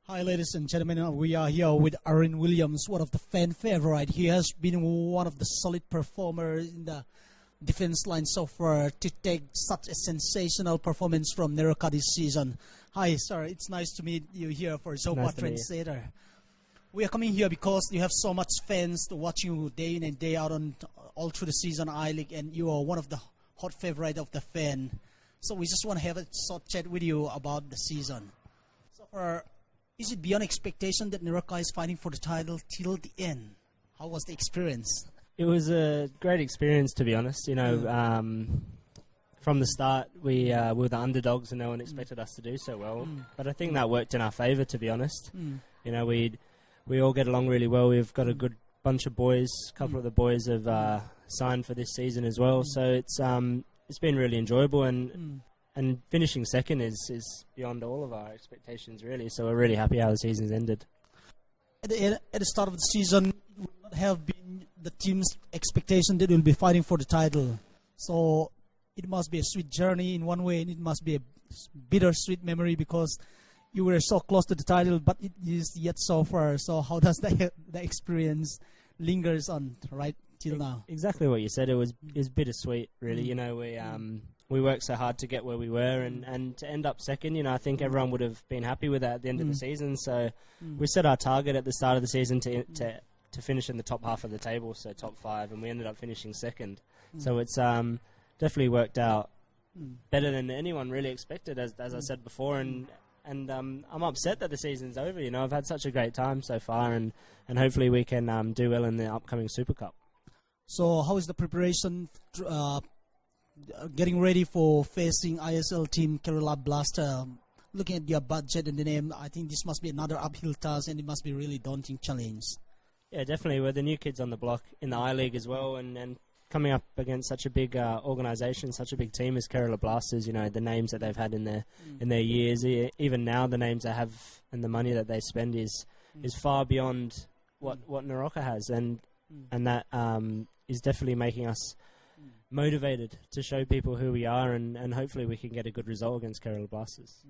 Hi, ladies and gentlemen. We are here with Aaron Williams, one of the fan favorite. He has been one of the solid performers in the defense line so far to take such a sensational performance from Neroca this season. Hi, sir. It's nice to meet you here for Zopaz Translator. We are coming here because you have so much fans to watch you day in and day out on all through the season I-League, and you are one of the hot favorite of the fan. So we just want to have a short chat with you about the season. So far, is it beyond expectation that Neroca is fighting for the title till the end? How was the experience? It was a great experience, to be honest. You know, from the start, we were the underdogs and no one expected us to do so well. But I think that worked in our favour, to be honest. You know, we all get along really well. We've got a good bunch of boys. A couple of the boys have signed for this season as well. So it's been really enjoyable, and finishing second is beyond all of our expectations, really. So we're really happy how the season's ended. At the start of the season, it would not have been the team's expectation that we'll be fighting for the title. So it must be a sweet journey in one way, and it must be a bittersweet memory because you were so close to the title, but it is yet so far. So how does the experience lingers on right till now? Exactly what you said. It was bittersweet, really. You know, we worked so hard to get where we were, and to end up second, you know, I think everyone would have been happy with that at the end of the season. So we set our target at the start of the season to finish in the top half of the table, so top 5, and we ended up finishing second. So it's definitely worked out better than anyone really expected, as I said before, and I'm upset that the season's over. You know, I've had such a great time so far, and hopefully we can do well in the upcoming Super Cup. So how is the preparation getting ready for facing ISL team Kerala Blaster? Looking at your budget and the name, I think this must be another uphill task, and it must be a really daunting challenge. Yeah, definitely. We're the new kids on the block in the I-League as well, and coming up against such a big organisation, such a big team as Kerala Blasters. You know, the names that they've had in their years, even now the names they have and the money that they spend is far beyond what Neroca has, and that is definitely making us motivated to show people who we are, and hopefully we can get a good result against Kerala Blasters.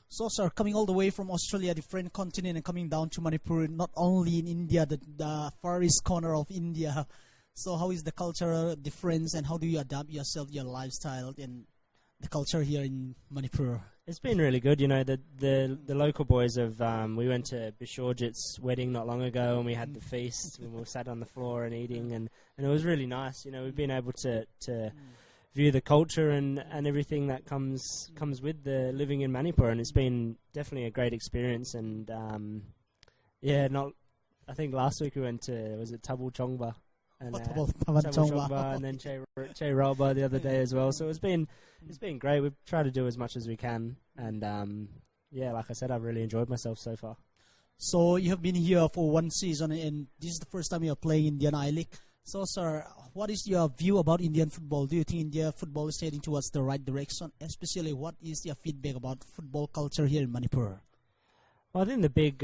So, sir, coming all the way from Australia, different continent, and coming down to Manipur, not only in India, the far east corner of India. So how is the cultural difference, and how do you adapt yourself, your lifestyle, and the culture here in Manipur? It's been really good. You know, the local boys have, we went to Bishorjit's wedding not long ago, and we had the feast, and we sat on the floor and eating, and it was really nice. You know, we've been able to view the culture and everything that comes with the living in Manipur, and it's been definitely a great experience. And I think last week we went to, was it Tabul Chongba? And and then Che Ralba the other day as well. So it's been great. We've tried to do as much as we can, and like I said, I've really enjoyed myself so far. So you have been here for one season, and this is the first time you are playing Indian I-League. So, sir, what is your view about Indian football? Do you think India football is heading towards the right direction? Especially, what is your feedback about football culture here in Manipur? Well, I think the big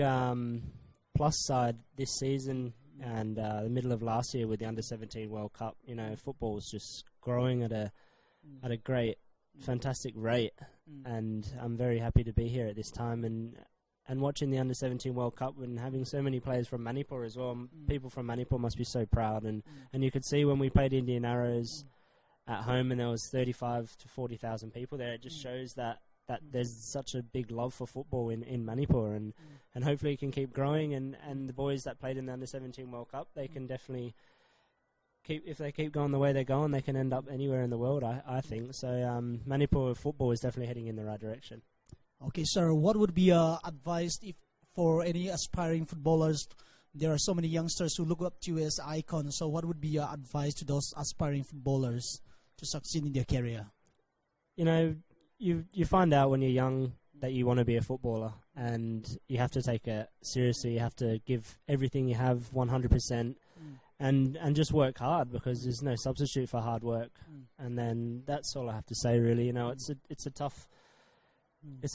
plus side this season and the middle of last year with the Under-17 World Cup, you know, football is just growing at a great, fantastic rate, and I'm very happy to be here at this time and watching the Under-17 World Cup and having so many players from Manipur as well. People from Manipur must be so proud, and you could see when we played Indian Arrows at home and there was 35 to 40,000 people there, it just shows that there's such a big love for football in Manipur, and hopefully it can keep growing, and the boys that played in the Under-17 World Cup, they can definitely if they keep going the way they're going, they can end up anywhere in the world, I think. So Manipur football is definitely heading in the right direction. Okay, sir, what would be advice for any aspiring footballers? There are so many youngsters who look up to you as icons, so what would be your advice to those aspiring footballers to succeed in their career? You know, you find out when you're young that you want to be a footballer, and you have to take it seriously. You have to give everything you have 100%, and just work hard, because there's no substitute for hard work. And then that's all I have to say, really. You know, it's a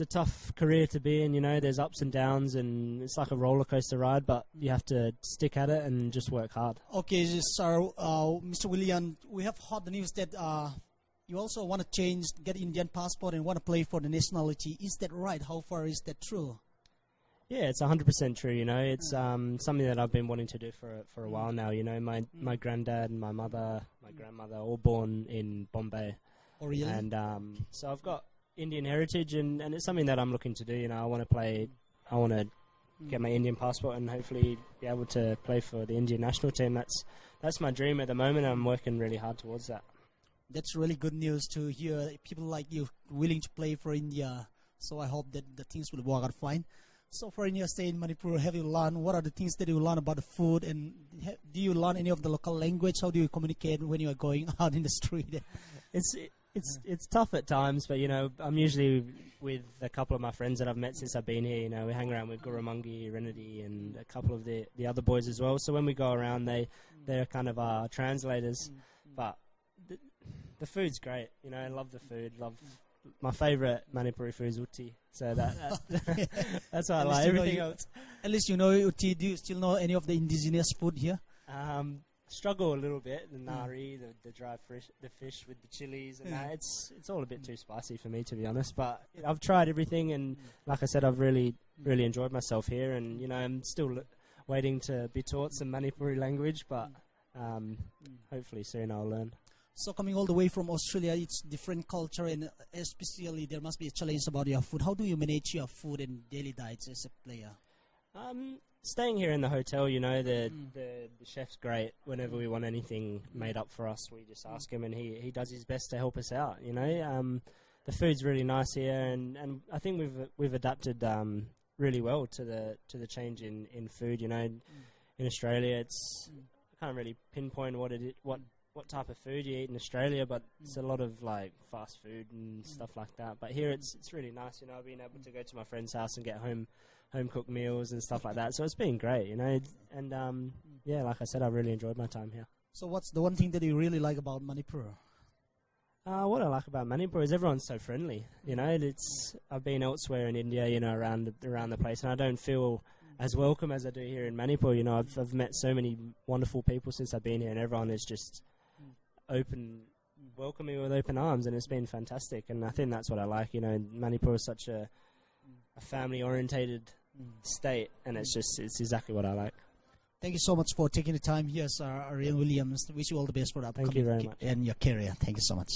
tough career to be in. You know, there's ups and downs, and it's like a roller coaster ride, but you have to stick at it and just work hard. Okay, sir, Mr. William, we have heard the news that you also want to get Indian passport and want to play for the nationality. Is that right? How far is that true? Yeah, it's 100% true. You know, it's something that I've been wanting to do for a while now. You know, my granddad and my mother, my grandmother, all born in Bombay. Oh, really? And so I've got Indian heritage, and it's something that I'm looking to do. You know, I want to get my Indian passport and hopefully be able to play for the Indian national team. That's my dream at the moment. I'm working really hard towards that. That's really good news to hear people like you willing to play for India. So I hope that the things will work out fine. So for India, stay in Manipur, have you learned, what are the things that you learn about the food, and do you learn any of the local language? How do you communicate when you are going out in the street? It's tough at times, but you know, I'm usually with a couple of my friends that I've met since I've been here. You know, we hang around with Guramangi, Renedy, and a couple of the other boys as well. So when we go around, they're kind of our translators. But the food's great. You know, I love the food. My favourite Manipuri food is utti. So that's what I like. Everything else. At least you know utti. Do you still know any of the indigenous food here? Struggle a little bit. The nari, the dry fish with the chilies, and that. It's all a bit too spicy for me, to be honest. But I've tried everything, and like I said, I've really enjoyed myself here. And you know, I'm still waiting to be taught some Manipuri language, but hopefully soon I'll learn. So coming all the way from Australia, it's different culture, and especially there must be a challenge about your food. How do you manage your food and daily diets as a player? Staying here in the hotel, you know, the chef's great. Whenever we want anything made up for us, we just ask him, and he does his best to help us out. You know, the food's really nice here, and I think we've adapted really well to the change in food. You know, in Australia, I can't really pinpoint what type of food you eat in Australia, but it's a lot of like fast food and stuff like that. But here it's really nice, you know, being able to go to my friend's house and get home cooked meals and stuff like that. So it's been great, you know. And yeah, like I said, I've really enjoyed my time here. So what's the one thing that you really like about Manipur? What I like about Manipur is everyone's so friendly. You know, I've been elsewhere in India, you know, around the place, and I don't feel as welcome as I do here in Manipur. You know, I've met so many wonderful people since I've been here, and everyone is just welcoming with open arms, and it's been fantastic. And I think that's what I like. You know, Manipur is such a family-orientated state, and it's exactly what I like. Thank you so much for taking the time here, sir. Arian Williams. Wish you all the best for the upcoming Thank you very much. and your career. Thank you so much.